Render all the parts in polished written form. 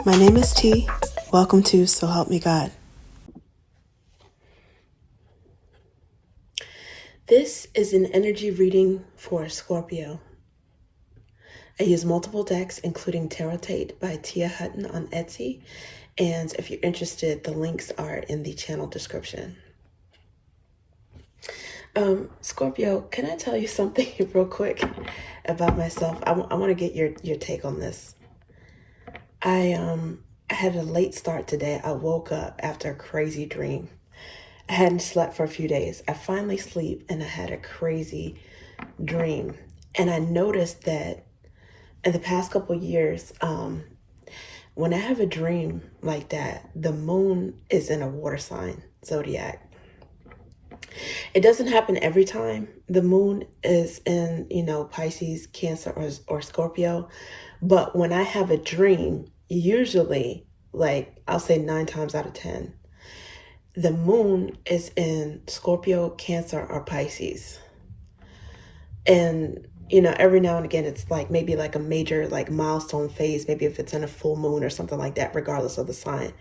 My name is T. Welcome to So Help Me God. This is an energy reading for Scorpio. I use multiple decks, including Tarot Tate by Tia Hutton on Etsy. And if you're interested, the links are in the channel description. Scorpio, can I tell you something real quick about myself? I want to get your take on this. I had a late start today. I woke up after a crazy dream. I hadn't slept for a few days. I finally sleep and I had a crazy dream. And I noticed that in the past couple of years, when I have a dream like that, the moon is in a water sign, zodiac. It doesn't happen every time the moon is in, Pisces, Cancer, or Scorpio. But when I have a dream, usually, I'll say 9 times out of 10, the moon is in Scorpio, Cancer, or Pisces. And, every now and again, it's maybe a major milestone phase, maybe if it's in a full moon or something like that, regardless of the sign.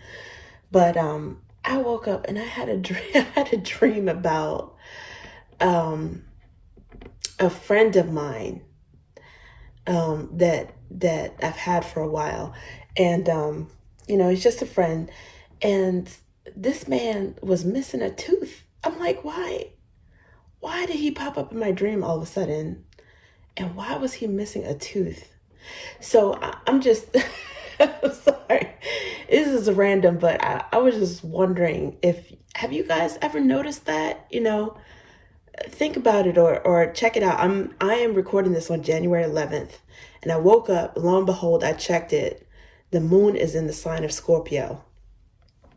But I woke up and I had a dream. I had a dream about a friend of mine that I've had for a while, and he's just a friend, and this man was missing a tooth. I'm like, why did he pop up in my dream all of a sudden, and why was he missing a tooth? So I'm just sorry, this is random, but I was just wondering, have you guys ever noticed that? Think about it or check it out. I am recording this on January 11th, and I woke up, lo and behold, I checked it. The moon is in the sign of Scorpio.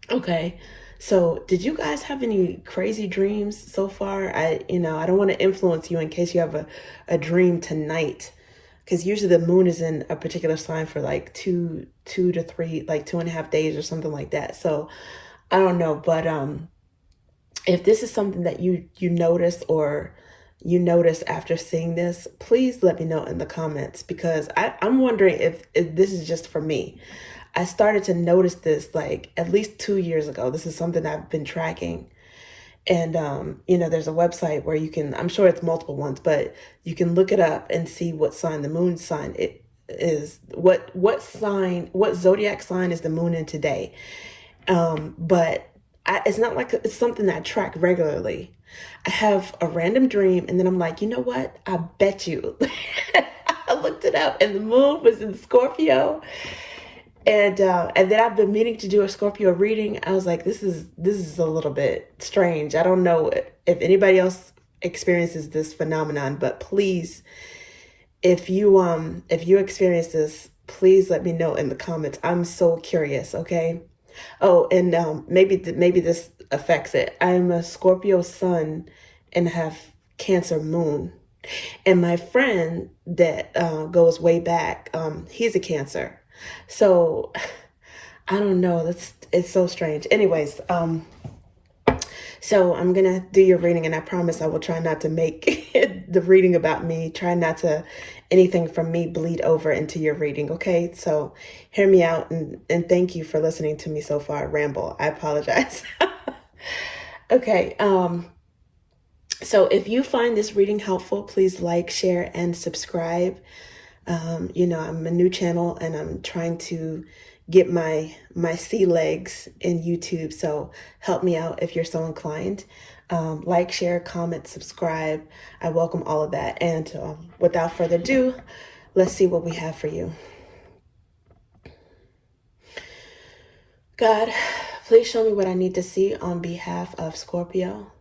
Okay. So did you guys have any crazy dreams so far? I don't want to influence you in case you have a dream tonight, because usually the moon is in a particular sign for 2 to 3, 2.5 days or something like that. So I don't know, but if this is something that you notice or you notice after seeing this, please let me know in the comments, because I'm wondering if this is just for me. I started to notice this at least 2 years ago. This is something I've been tracking. And, there's a website where you can, I'm sure it's multiple ones, but you can look it up and see what sign, the moon sign it is, what zodiac sign is the moon in today. But it's not it's something that I track regularly. I have a random dream and then I'm like, you know what? I bet you. I looked it up and the moon was in Scorpio. And then I've been meaning to do a Scorpio reading. I was like, this is a little bit strange. I don't know if anybody else experiences this phenomenon, but please, if you experience this, please let me know in the comments. I'm so curious. Okay. Oh, and maybe this affects it. I'm a Scorpio sun and have Cancer moon. And my friend that goes way back, he's a Cancer. So I don't know. It's so strange. Anyways, so I'm going to do your reading, and I promise I will try not to make the reading about me. Try not to anything from me bleed over into your reading. Okay. So hear me out, and thank you for listening to me so far. Ramble. I apologize. Okay. So if you find this reading helpful, please like, share, and subscribe. I'm a new channel and I'm trying to get my sea legs in YouTube. So help me out if you're so inclined. Like, share, comment, subscribe. I welcome all of that. And without further ado, let's see what we have for you. God, please show me what I need to see on behalf of Scorpio.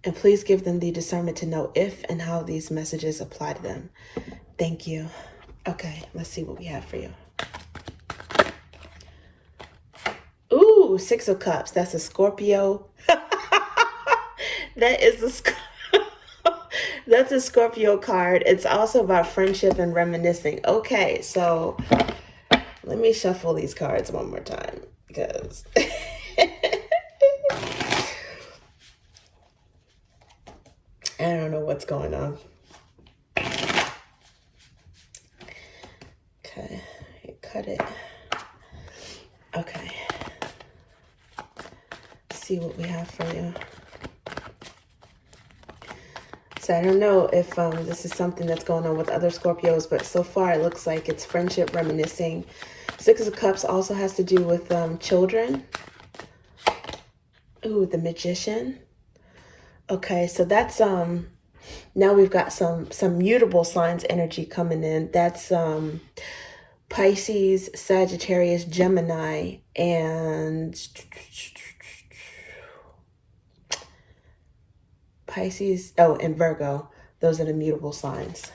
And please give them the discernment to know if and how these messages apply to them. Thank you. Okay, let's see what we have for you. Ooh, 6 of Cups. That's a Scorpio. That's a Scorpio card. It's also about friendship and reminiscing. Okay, so let me shuffle these cards one more time, because I don't know what's going on. Okay. cut it. Okay. See what we have for you. So I don't know if this is something that's going on with other Scorpios, but so far it looks like it's friendship, reminiscing. Six of Cups also has to do with children. Ooh, the Magician. Okay, so that's now we've got some mutable signs energy coming in. That's Pisces, Sagittarius, Gemini, and Pisces, oh, and Virgo. Those are the mutable signs.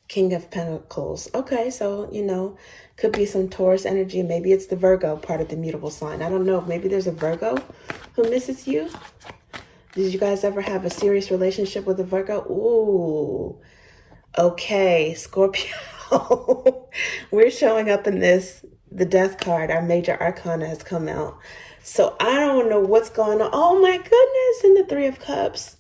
King of Pentacles. Okay, so, you know, could be some Taurus energy. Maybe it's the Virgo part of the mutable sign. I don't know. Maybe there's a Virgo who misses you. Did you guys ever have a serious relationship with a Virgo? Ooh. Okay, Scorpio. We're showing up in this. The Death card, our major arcana, has come out. So I don't know what's going on. Oh my goodness. And the Three of Cups.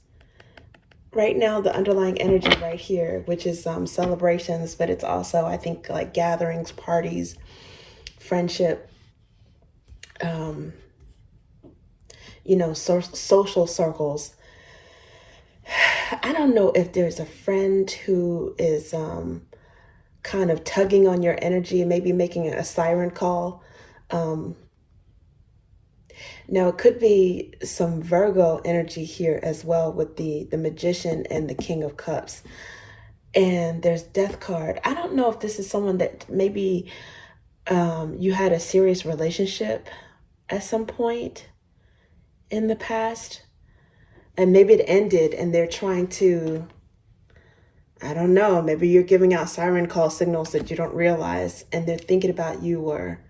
Right now, the underlying energy right here, which is celebrations, but it's also, I think, like gatherings, parties, friendship, you know, social circles. I don't know if there's a friend who is kind of tugging on your energy, maybe making a siren call. Now, it could be some Virgo energy here as well with the Magician and the King of Cups. And there's Death card. I don't know if this is someone that maybe you had a serious relationship at some point in the past. And maybe it ended and they're trying to, I don't know, maybe you're giving out siren call signals that you don't realize. And they're thinking about you, or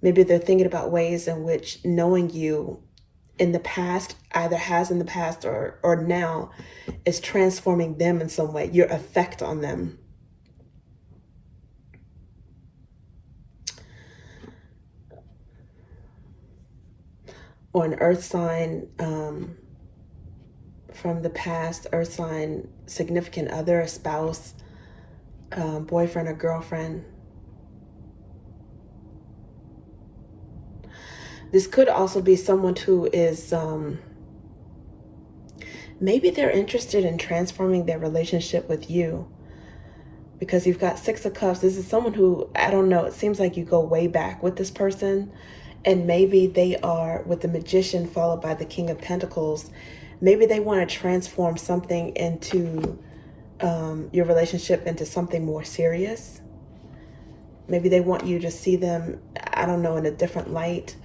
maybe they're thinking about ways in which knowing you in the past, either has in the past or now, is transforming them in some way, your effect on them. Or an earth sign from the past, earth sign, significant other, a spouse, boyfriend or girlfriend. This could also be someone who is, maybe they're interested in transforming their relationship with you, because you've got Six of Cups. This is someone who, I don't know, it seems like you go way back with this person, and maybe they are with the Magician followed by the King of Pentacles. Maybe they want to transform something into your relationship into something more serious. Maybe they want you to see them, I don't know, in a different light,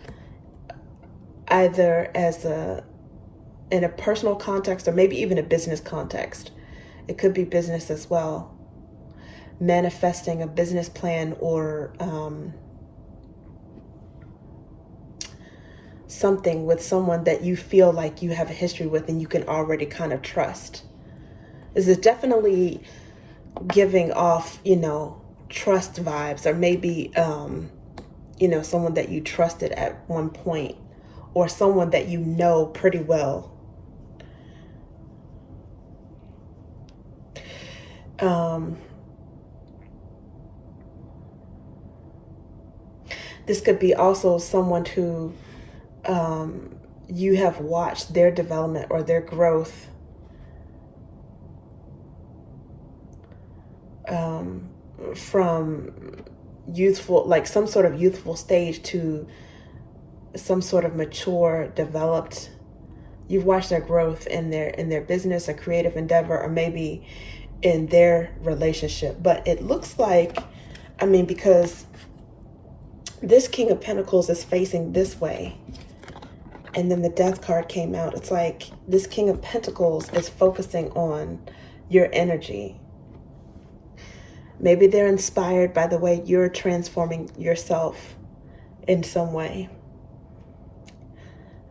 either as in a personal context or maybe even a business context. It could be business as well. Manifesting a business plan or something with someone that you feel like you have a history with and you can already kind of trust. This is definitely giving off, you know, trust vibes, or maybe, you know, someone that you trusted at one point, or someone that you know pretty well. This could be also someone who you have watched their development or their growth from youthful, like some sort of youthful stage to some sort of mature, developed. You've watched their growth in their business, a creative endeavor, or maybe in their relationship. But it looks like, I mean, because this King of Pentacles is facing this way, and then the Death card came out. It's like this King of Pentacles is focusing on your energy. Maybe they're inspired by the way you're transforming yourself in some way.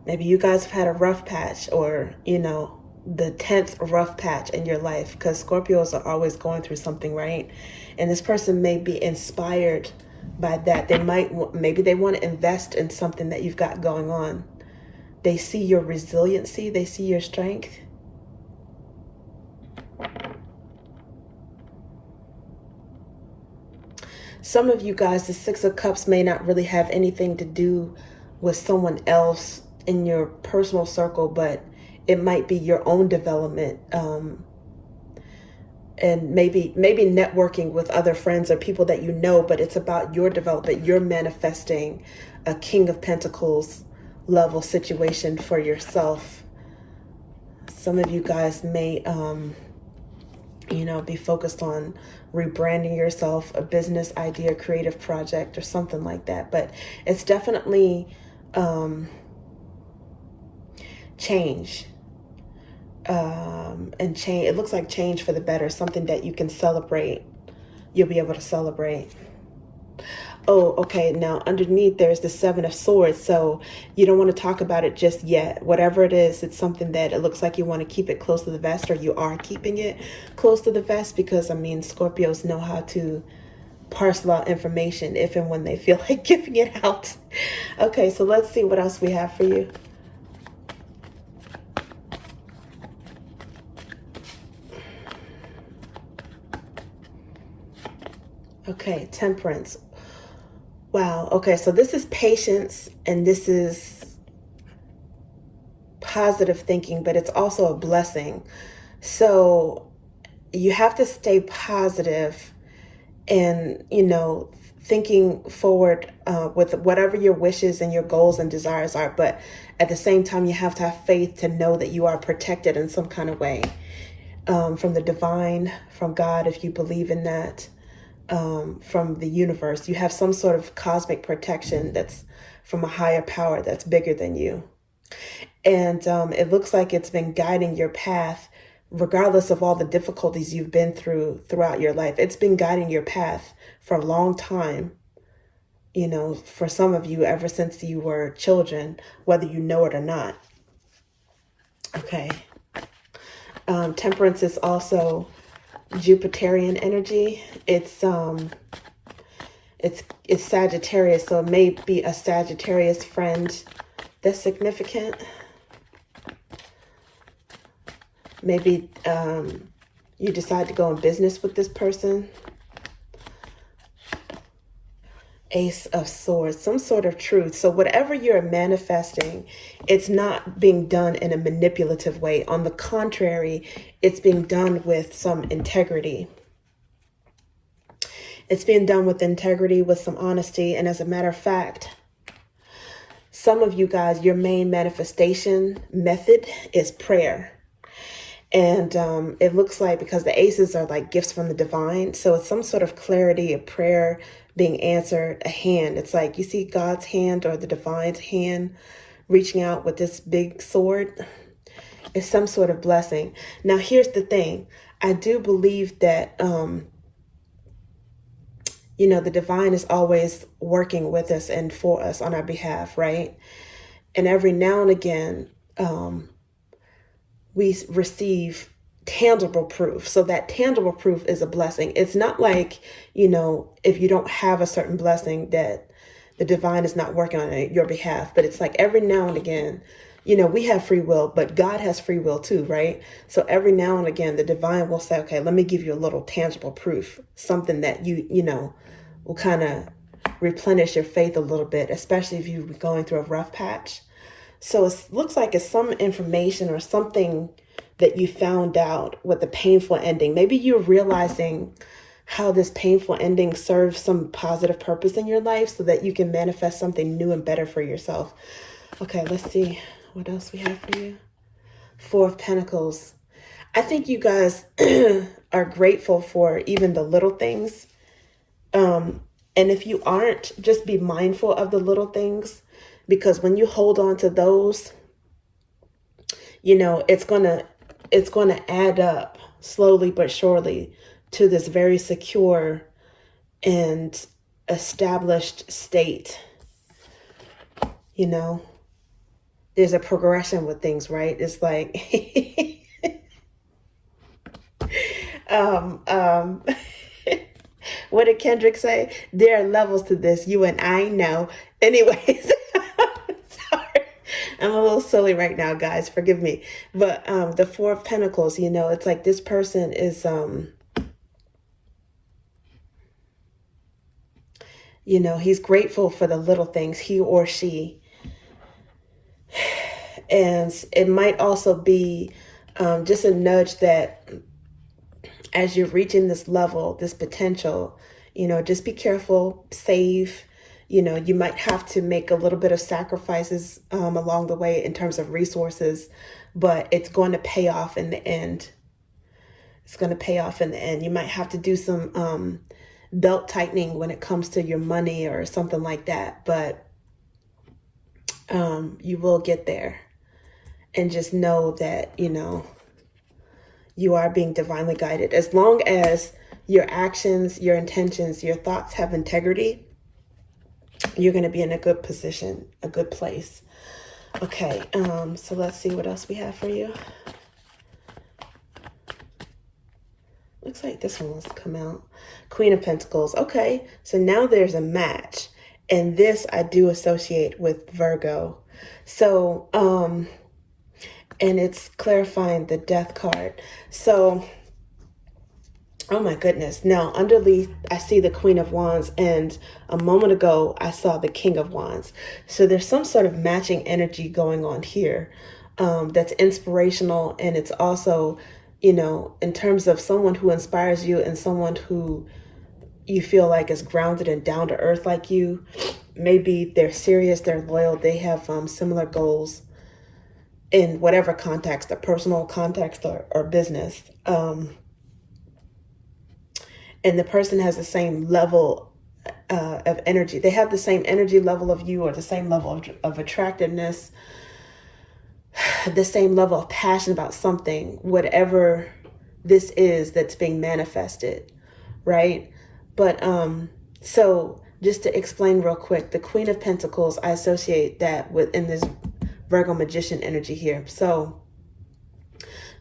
Maybe you guys have had a rough patch, or, you know, the 10th rough patch in your life, because Scorpios are always going through something, right? And this person may be inspired by that. They might, maybe they want to invest in something that you've got going on. They see your resiliency. They see your strength. Some of you guys, the Six of Cups may not really have anything to do with someone else in your personal circle, but it might be your own development, and maybe networking with other friends or people that you know, but it's about your development. You're manifesting a King of Pentacles level situation for yourself. Some of you guys may be focused on rebranding yourself, a business idea, creative project, or something like that. But it's definitely change. And change. It looks like change for the better, something that you can celebrate. You'll be able to celebrate. Oh, okay. Now underneath there's the Seven of Swords. So you don't want to talk about it just yet. Whatever it is, it's something that it looks like you want to keep it close to the vest, or you are keeping it close to the vest, because Scorpios know how to parcel out information if and when they feel like giving it out. Okay, so let's see what else we have for you. Okay, Temperance. Wow. Okay, so this is patience and this is positive thinking, but it's also a blessing. So you have to stay positive and, thinking forward with whatever your wishes and your goals and desires are. But at the same time, you have to have faith to know that you are protected in some kind of way, from the divine, from God, if you believe in that. From the universe. You have some sort of cosmic protection that's from a higher power that's bigger than you. And it looks like it's been guiding your path, regardless of all the difficulties you've been throughout your life. It's been guiding your path for a long time. For some of you, ever since you were children, whether you know it or not. Okay. Temperance is also Jupiterian energy. It's Sagittarius, so it may be a Sagittarius friend that's significant. Maybe you decide to go in business with this person. Ace of Swords, some sort of truth. So whatever you're manifesting, it's not being done in a manipulative way. On the contrary, it's being done with some integrity. It's being done with integrity, with some honesty. And as a matter of fact, some of you guys, your main manifestation method is prayer. And it looks like, because the aces are like gifts from the divine, so it's some sort of clarity, a prayer being answered, a hand. It's like you see God's hand or the divine's hand reaching out with this big sword. It's some sort of blessing. Now, here's the thing. I do believe that, the divine is always working with us and for us on our behalf, right? And every now and again, we receive tangible proof. So that tangible proof is a blessing. It's not like, if you don't have a certain blessing that the divine is not working on your behalf. But it's like every now and again, we have free will, but God has free will too, right? So every now and again, the divine will say, okay, let me give you a little tangible proof, something that will kind of replenish your faith a little bit, especially if you're going through a rough patch. So it looks like it's some information or something that you found out with a painful ending. Maybe you're realizing how this painful ending serves some positive purpose in your life so that you can manifest something new and better for yourself. Okay, let's see what else we have for you. Four of Pentacles. I think you guys are grateful for even the little things. And if you aren't, just be mindful of the little things. Because when you hold on to those, it's going to add up slowly but surely to this very secure and established state. There's a progression with things, right? It's like, what did Kendrick say? There are levels to this. You and I know. Anyways. I'm a little silly right now, guys. Forgive me. But the Four of Pentacles, it's like this person is He's grateful for the little things, he or she. And it might also be just a nudge that as you're reaching this level, this potential, just be careful, save. You might have to make a little bit of sacrifices along the way in terms of resources, but it's going to pay off in the end. It's going to pay off in the end. You might have to do some belt tightening when it comes to your money or something like that, but you will get there. And just know that, you are being divinely guided. As long as your actions, your intentions, your thoughts have integrity, you're going to be in a good position, a good place. Okay, so let's see what else we have for you. Looks like this one wants to come out. Queen of Pentacles. Okay, so now there's a match. And this I do associate with Virgo. So, and it's clarifying the Death card. So, oh my goodness. Now, underneath, I see the Queen of Wands, and a moment ago, I saw the King of Wands. So there's some sort of matching energy going on here that's inspirational, and it's also, in terms of someone who inspires you and someone who you feel like is grounded and down to earth like you. Maybe they're serious, they're loyal, they have similar goals in whatever context, a personal context or business. And the person has the same level of energy. They have the same energy level of you, or the same level of attractiveness, the same level of passion about something, whatever this is that's being manifested, right? But so just to explain real quick, the Queen of Pentacles, I associate that with in this Virgo magician energy here. So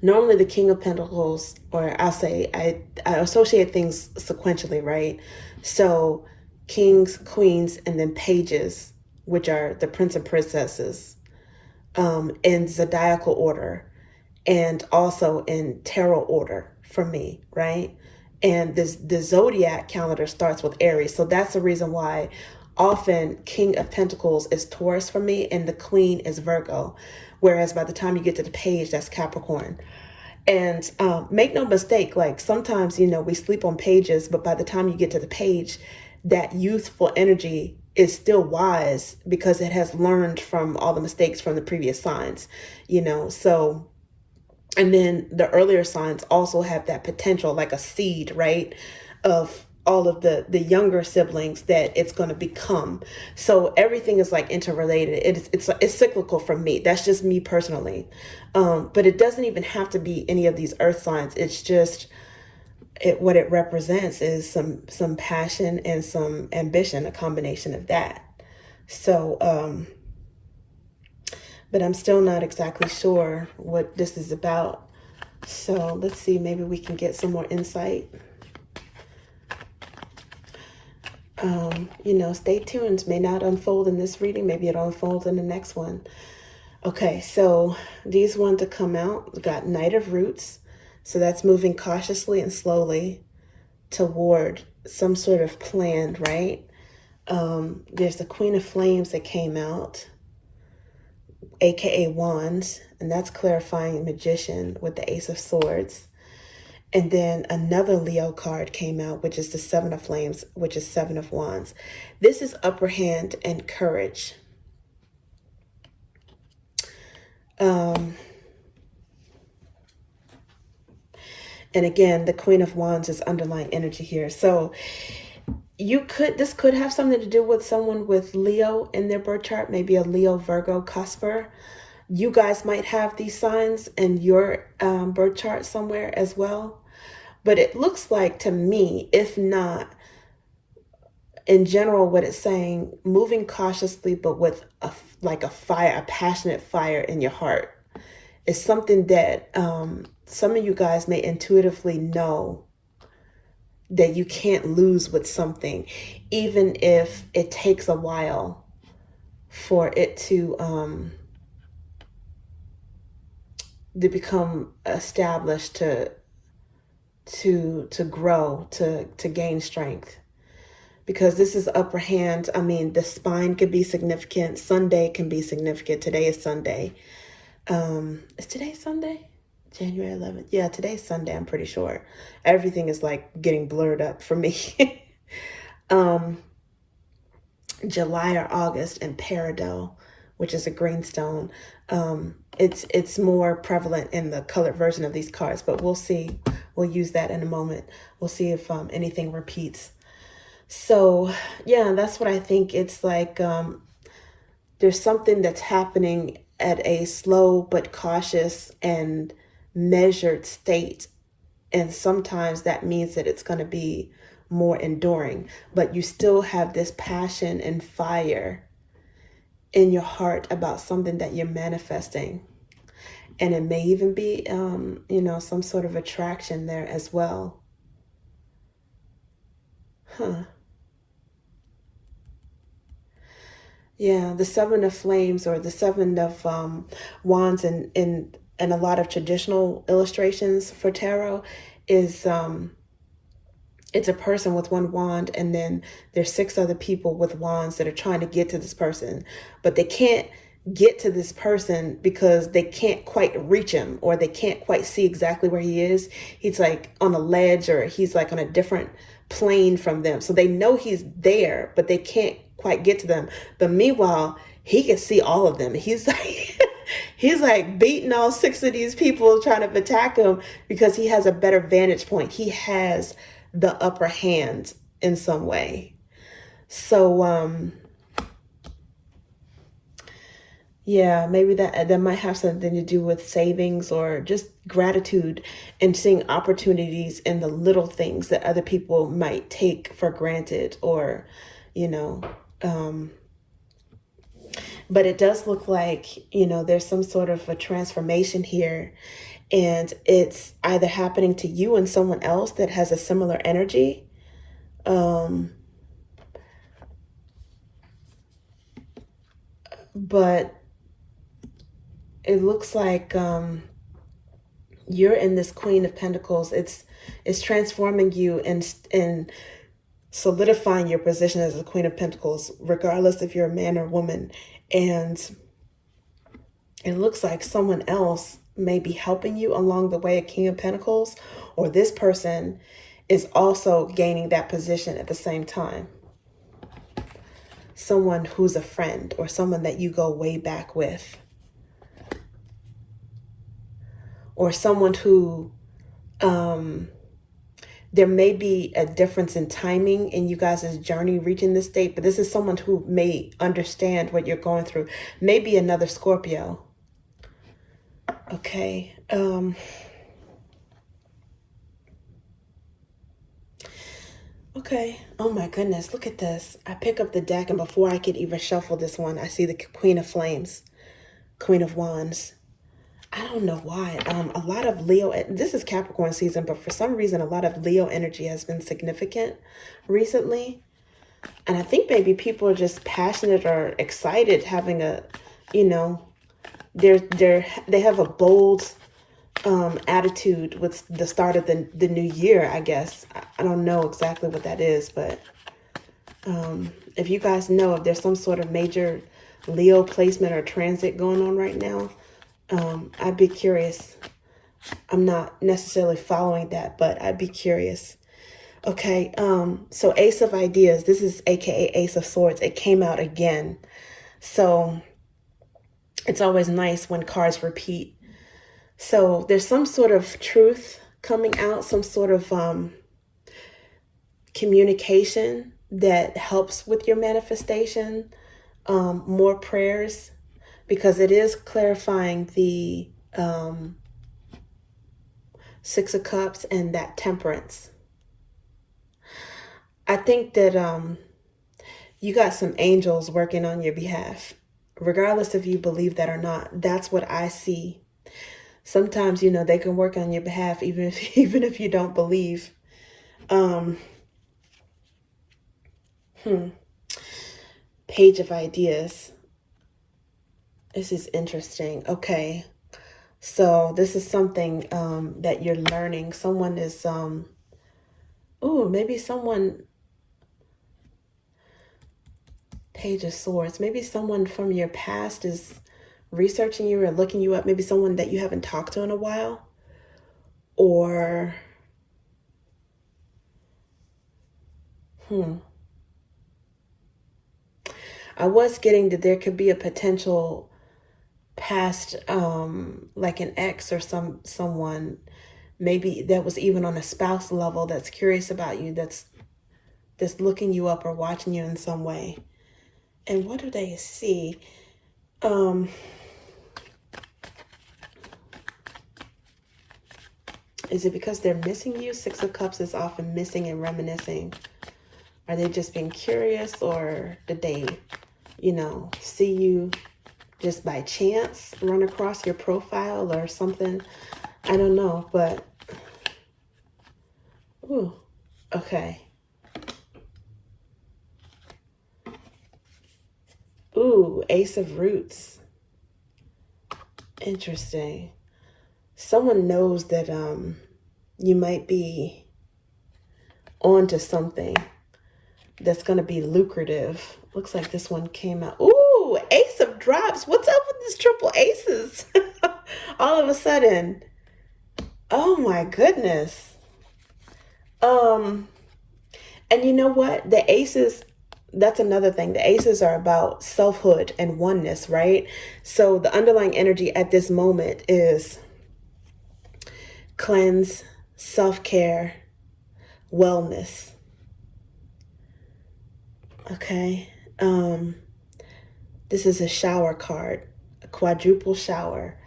normally the King of Pentacles, or I'll say I associate things sequentially, right? So kings, queens, and then pages, which are the prince and princesses, in zodiacal order, and also in tarot order for me, right? And the zodiac calendar starts with Aries. So that's the reason why often King of Pentacles is Taurus for me, and the Queen is Virgo. Whereas by the time you get to the page, that's Capricorn. And make no mistake, like sometimes, we sleep on pages, but by the time you get to the page, that youthful energy is still wise because it has learned from all the mistakes from the previous signs, so. And then the earlier signs also have that potential, like a seed, right, of all of the younger siblings that it's going to become. So everything is like interrelated. It's cyclical for me. That's just me personally. But it doesn't even have to be any of these earth signs. It's just what it represents is some passion and some ambition, a combination of that. So, but I'm still not exactly sure what this is about. So let's see, maybe we can get some more insight. Stay tuned. May not unfold in this reading. Maybe it'll unfold in the next one. Okay, so these ones to come out, we got Knight of Roots. So that's moving cautiously and slowly toward some sort of plan, right? There's the Queen of Flames that came out, aka Wands, and that's clarifying Magician with the Ace of Swords. And then another Leo card came out, which is the Seven of Flames, which is Seven of Wands. This is upper hand and courage. And again, the Queen of Wands is underlying energy here. So this could have something to do with someone with Leo in their birth chart, maybe a Leo Virgo cusper. You guys might have these signs in your birth chart somewhere as well. But it looks like to me, if not, in general, what it's saying, moving cautiously, but with a passionate fire in your heart, is something that some of you guys may intuitively know that you can't lose with something, even if it takes a while for it to become established, to grow, to gain strength. because this is upper hand. I mean, the spine could be significant. Sunday can be significant. Today is Sunday. Is today Sunday? January 11th. Yeah, today's Sunday, I'm pretty sure. Everything is like getting blurred up for me. July or August and peridot, which is a greenstone. It's more prevalent in the colored version of these cards, but we'll see. We'll use that in a moment. We'll see if anything repeats. So yeah, that's what I think. It's like there's something that's happening at a slow but cautious and measured state. And sometimes that means that it's going to be more enduring, but you still have this passion and fire in your heart about something that you're manifesting. And it may even be, some sort of attraction there as well. Yeah, the Seven of Flames, or the Seven of Wands in a lot of traditional illustrations for tarot is it's a person with one wand, and then there's 6 other people with wands that are trying to get to this person, but they can't get to this person because they can't quite reach him, or they can't quite see exactly where he is. He's like on a ledge, or he's like on a different plane from them. So they know he's there, but they can't quite get to them. But meanwhile, he can see all of them. He's like he's like beating all 6 of these people trying to attack him because he has a better vantage point. He has the upper hand in some way. So yeah, maybe that might have something to do with savings, or just gratitude and seeing opportunities in the little things that other people might take for granted, or but it does look like, there's some sort of a transformation here, and it's either happening to you and someone else that has a similar energy. But it looks like you're in this Queen of Pentacles. It's transforming you and solidifying your position as a Queen of Pentacles, regardless if you're a man or woman. And it looks like someone else may be helping you along the way, a King of Pentacles, or this person is also gaining that position at the same time. Someone who's a friend, or someone that you go way back with, or someone who there may be a difference in timing in you guys' journey reaching this state, but this is someone who may understand what you're going through. Maybe another Scorpio. Okay. Okay. Oh my goodness. Look at this. I pick up the deck, and before I could even shuffle this one, I see the Queen of Flames, Queen of Wands. I don't know why. A lot of Leo, this is Capricorn season, but for some reason, a lot of Leo energy has been significant recently. And I think maybe people are just passionate or excited, having a, they have a bold attitude with the start of the new year, I guess. I don't know exactly what that is, but if you guys know if there's some sort of major Leo placement or transit going on right now, I'd be curious. I'm not necessarily following that, but I'd be curious. Okay, so Ace of Ideas. This is AKA Ace of Swords. It came out again. So it's always nice when cards repeat. So there's some sort of truth coming out, some sort of communication that helps with your manifestation, more prayers, because it is clarifying the 6 of Cups and that Temperance. I think that you got some angels working on your behalf, regardless if you believe that or not. That's what I see. Sometimes, they can work on your behalf even if you don't believe. Page of Ideas. This is interesting. Okay. So this is something that you're learning. Someone is, maybe someone, Page of Swords. Maybe someone from your past is researching you or looking you up. Maybe someone that you haven't talked to in a while. Or, I was getting that there could be a potential past, like an ex or someone, maybe that was even on a spouse level, that's curious about you, that's looking you up or watching you in some way. And what do they see? Is it because they're missing you? Six of Cups is often missing and reminiscing. Are they just being curious, or did they, see you just by chance, run across your profile or something? I don't know, but, ooh, okay. Ooh, Ace of Roots. Interesting. Someone knows that you might be onto something that's going to be lucrative. Looks like this one came out. Ooh, Ace of Drops. What's up with these triple aces? All of a sudden. Oh my goodness. And you know what? The aces, that's another thing. The aces are about selfhood and oneness, right? So the underlying energy at this moment is cleanse, self-care, wellness. Okay. This is a shower card, a quadruple shower.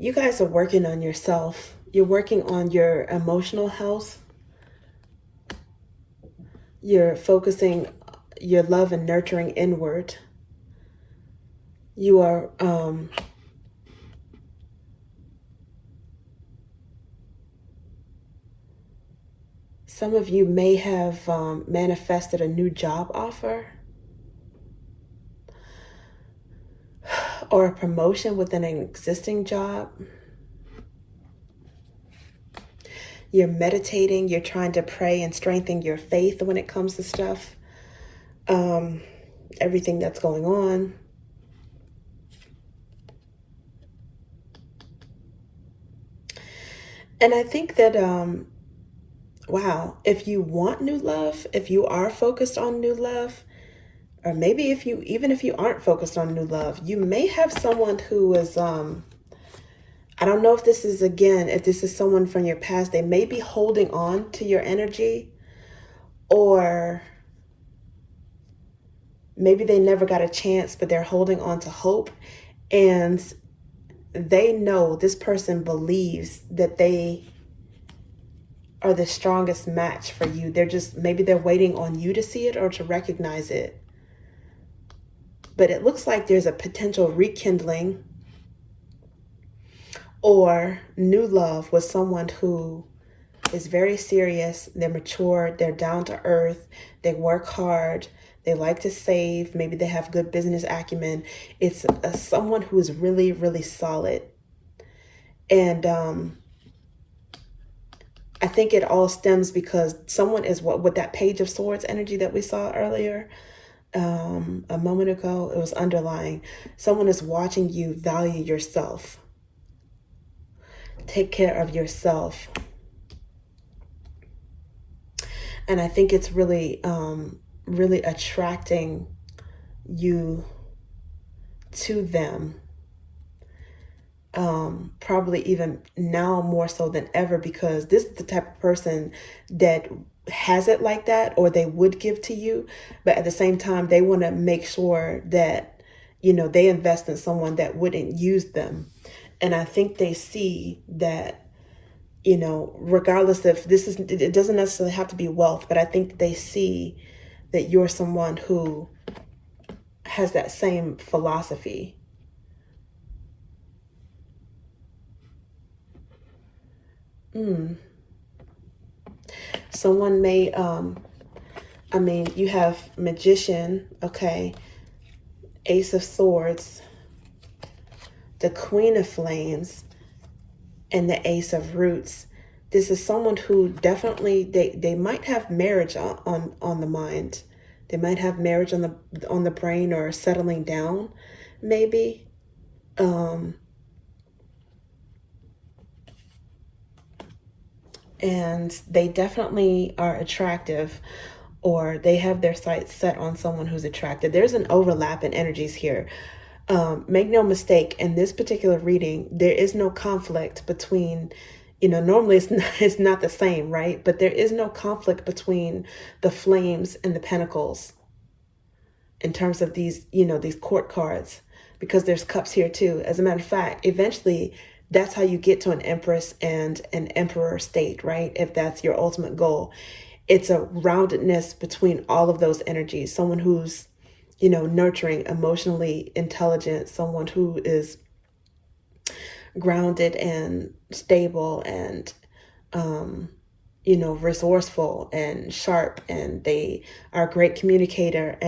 You guys are working on yourself. You're working on your emotional health. You're focusing your love and nurturing inward. You are some of you may have manifested a new job offer or a promotion within an existing job. You're meditating, you're trying to pray and strengthen your faith when it comes to stuff, everything that's going on. And I think that, wow, if you want new love, if you are focused on new love, or maybe even if you aren't focused on new love, you may have someone who is, I don't know if this is someone from your past. They may be holding on to your energy, or maybe they never got a chance, but they're holding on to hope. And they know, this person believes that they are the strongest match for you. Maybe they're waiting on you to see it or to recognize it. But it looks like there's a potential rekindling or new love with someone who is very serious. They're mature, they're down to earth, they work hard, they like to save, maybe they have good business acumen. It's someone who is really, really solid. And I think it all stems because someone is with that Page of Swords energy that we saw earlier, a moment ago. It was underlying. Someone is watching you value yourself. Take care of yourself. And I think it's really, really attracting you to them. Probably even now more so than ever, because this is the type of person that has it like that, or they would give to you. But at the same time, they want to make sure that, they invest in someone that wouldn't use them. And I think they see that, regardless if it doesn't necessarily have to be wealth, but I think they see that you're someone who has that same philosophy. Someone may, you have Magician, okay, Ace of Swords, the Queen of Flames, and the Ace of Roots. This is someone who definitely, they might have marriage on the mind. They might have marriage on the brain, or settling down, maybe. And they definitely are attractive, or they have their sights set on someone who's attractive. There's an overlap in energies here. Make no mistake, in this particular reading, there is no conflict between, normally it's not the same, right? But there is no conflict between the flames and the pentacles in terms of these, these court cards, because there's cups here too. As a matter of fact, eventually that's how you get to an empress and an emperor state, right? If that's your ultimate goal. It's a roundedness between all of those energies. Someone who's, nurturing, emotionally intelligent, someone who is grounded and stable and, resourceful and sharp, and they are a great communicator,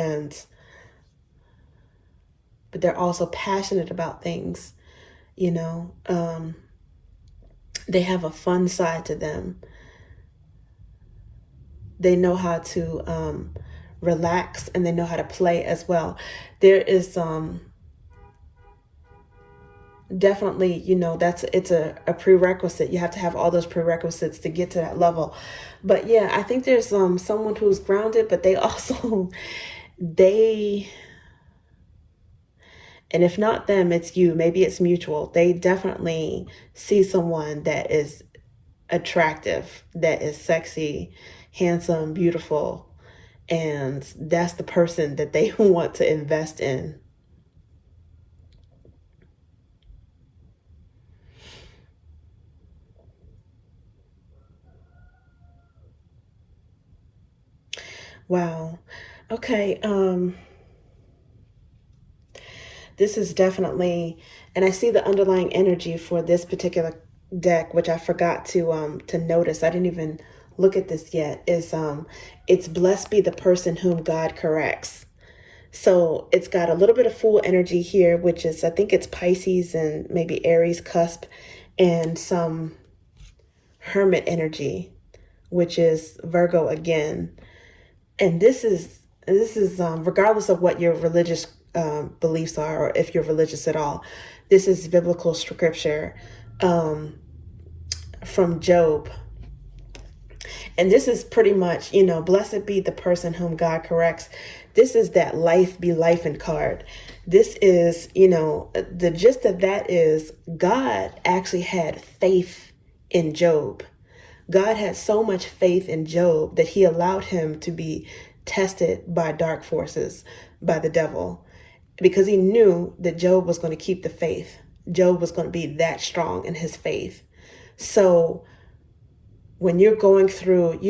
but they're also passionate about things, they have a fun side to them. They know how to relax, and they know how to play as well. There is definitely, it's a prerequisite. You have to have all those prerequisites to get to that level. But yeah, I think there's someone who's grounded, but they also, and if not them, it's you. Maybe it's mutual. They definitely see someone that is attractive, that is sexy, handsome, beautiful, and that's the person that they want to invest in. Wow. Okay. This is definitely, and I see the underlying energy for this particular deck, which I forgot to notice. I didn't even look at this yet. It's blessed be the person whom God corrects. So it's got a little bit of Fool energy here, which is, I think it's Pisces and maybe Aries cusp, and some Hermit energy, which is Virgo again. And this is regardless of what your religious beliefs are, or if you're religious at all, this is biblical scripture from Job. And this is pretty much, blessed be the person whom God corrects. This is that life be life in card. This is, the gist of that is God actually had faith in Job. God had so much faith in Job that he allowed him to be tested by dark forces, by the devil, because he knew that Job was going to keep the faith. Job was going to be that strong in his faith. So when you're going through,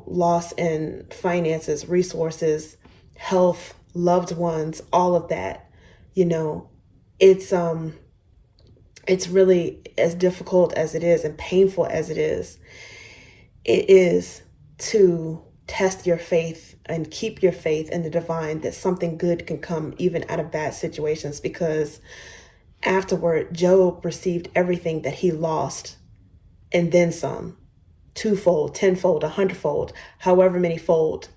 loss in finances, resources, health, loved ones, all of that, it's really, as difficult as it is and painful as it is to test your faith and keep your faith in the divine, that something good can come even out of bad situations, because afterward, Job received everything that he lost and then some, twofold, tenfold, 100-fold, however many fold.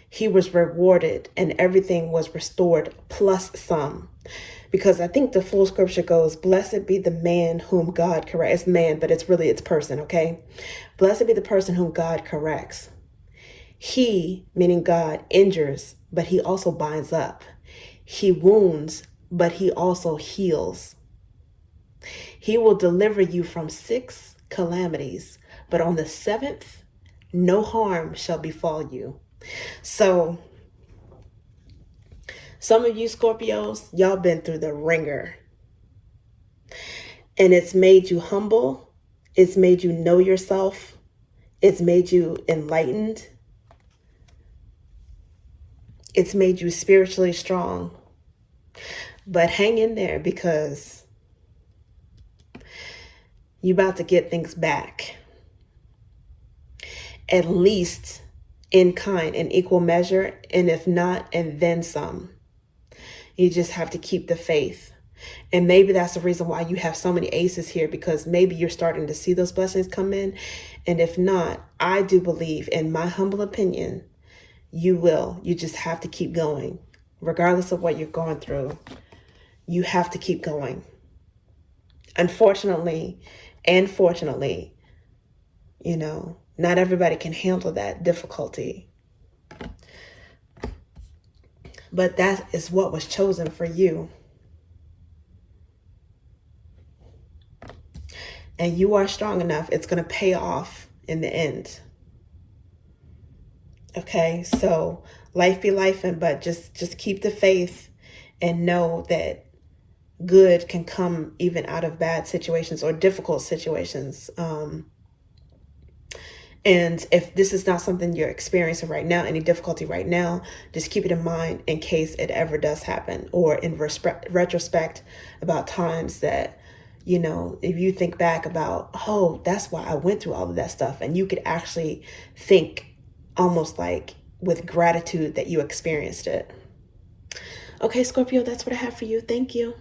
He was rewarded and everything was restored plus some. Because I think the full scripture goes, blessed be the man whom God corrects. It's man, but it's person, okay? Blessed be the person whom God corrects. He, meaning God, injures, but he also binds up. He wounds, but he also heals. He will deliver you from 6 calamities, but on the 7th, no harm shall befall you. So some of you Scorpios, y'all been through the ringer. And it's made you humble. It's made you know yourself. It's made you enlightened. It's made you spiritually strong. But hang in there, because you're about to get things back. At least in kind, in equal measure, and if not, and then some. You just have to keep the faith. And maybe that's the reason why you have so many aces here, because maybe you're starting to see those blessings come in. And if not, I do believe, in my humble opinion, you will. You just have to keep going. Regardless of what you're going through, you have to keep going. Unfortunately and fortunately, not everybody can handle that difficulty. But that is what was chosen for you. And you are strong enough. It's going to pay off in the end. Okay, so life be lifing, but just keep the faith and know that good can come even out of bad situations or difficult situations. And if this is not something you're experiencing right now, any difficulty right now, just keep it in mind in case it ever does happen, or in retrospect about times that, if you think back about, oh, that's why I went through all of that stuff. And you could actually think almost like with gratitude that you experienced it. Okay, Scorpio, that's what I have for you. Thank you.